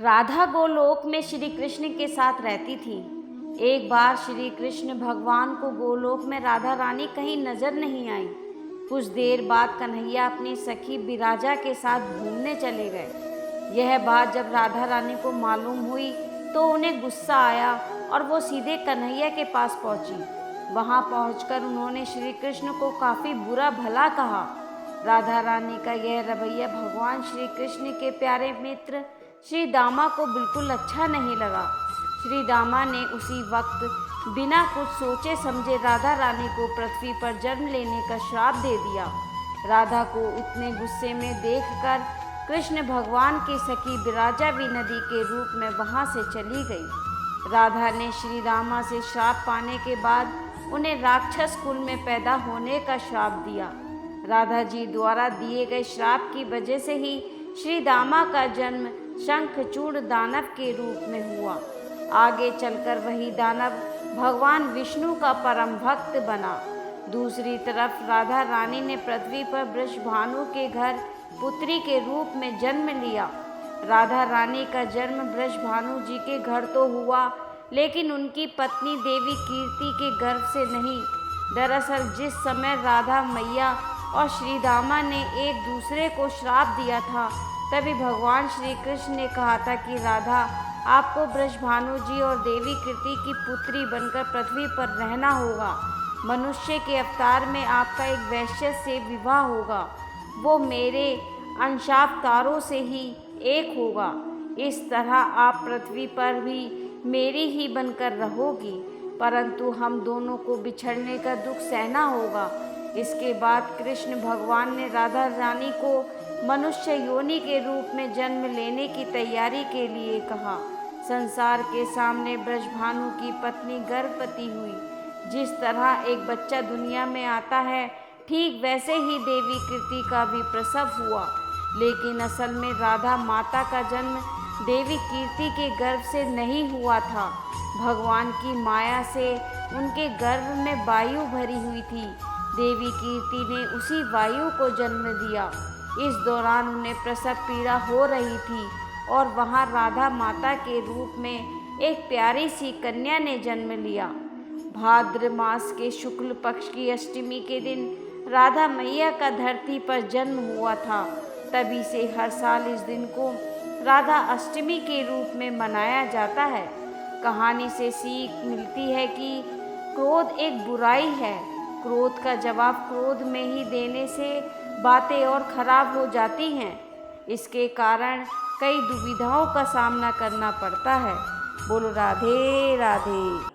राधा गोलोक में श्री कृष्ण के साथ रहती थी। एक बार श्री कृष्ण भगवान को गोलोक में राधा रानी कहीं नजर नहीं आई। कुछ देर बाद कन्हैया अपनी सखी विराजा के साथ घूमने चले गए। यह बात जब राधा रानी को मालूम हुई तो उन्हें गुस्सा आया और वो सीधे कन्हैया के पास पहुंची। वहां पहुंचकर उन्होंने श्री कृष्ण को काफ़ी बुरा भला कहा। राधा रानी का यह रवैया भगवान श्री कृष्ण के प्यारे मित्र श्री दामा को बिल्कुल अच्छा नहीं लगा। श्री दामा ने उसी वक्त बिना कुछ सोचे समझे राधा रानी को पृथ्वी पर जन्म लेने का श्राप दे दिया। राधा को इतने गुस्से में देखकर कृष्ण भगवान की सखी विराजा भी नदी के रूप में वहां से चली गई। राधा ने श्री दामा से श्राप पाने के बाद उन्हें राक्षस कुल में पैदा होने का श्राप दिया। राधा जी द्वारा दिए गए श्राप की वजह से ही श्री दामा का जन्म शंखचूड़ दानव के रूप में हुआ। आगे चलकर वही दानव भगवान विष्णु का परम भक्त बना। दूसरी तरफ राधा रानी ने पृथ्वी पर वृषभानु के घर पुत्री के रूप में जन्म लिया। राधा रानी का जन्म वृषभानु जी के घर तो हुआ, लेकिन उनकी पत्नी देवी कीर्ति के गर्भ से नहीं। दरअसल जिस समय राधा मैया और श्री दामा ने एक दूसरे को श्राप दिया था, तभी भगवान श्री कृष्ण ने कहा था कि राधा, आपको वृषभानु जी और देवी कीर्ति की पुत्री बनकर पृथ्वी पर रहना होगा। मनुष्य के अवतार में आपका एक वैश्य से विवाह होगा, वो मेरे अंशावतारों से ही एक होगा। इस तरह आप पृथ्वी पर भी मेरी ही बनकर रहोगी, परंतु हम दोनों को बिछड़ने का दुख सहना होगा। इसके बाद कृष्ण भगवान ने राधा रानी को मनुष्य योनि के रूप में जन्म लेने की तैयारी के लिए कहा। संसार के सामने वृषभानु की पत्नी गर्भवती हुई। जिस तरह एक बच्चा दुनिया में आता है, ठीक वैसे ही देवी कीर्ति का भी प्रसव हुआ। लेकिन असल में राधा माता का जन्म देवी कीर्ति के गर्भ से नहीं हुआ था। भगवान की माया से उनके गर्भ में वायु भरी हुई थी। देवी कीर्ति ने उसी वायु को जन्म दिया। इस दौरान उन्हें प्रसव पीड़ा हो रही थी और वहाँ राधा माता के रूप में एक प्यारी सी कन्या ने जन्म लिया। भाद्र मास के शुक्ल पक्ष की अष्टमी के दिन राधा मैया का धरती पर जन्म हुआ था। तभी से हर साल इस दिन को राधा अष्टमी के रूप में मनाया जाता है। कहानी से सीख मिलती है कि क्रोध एक बुराई है। क्रोध का जवाब क्रोध में ही देने से बातें और खराब हो जाती हैं। इसके कारण कई दुविधाओं का सामना करना पड़ता है। बोलो राधे राधे।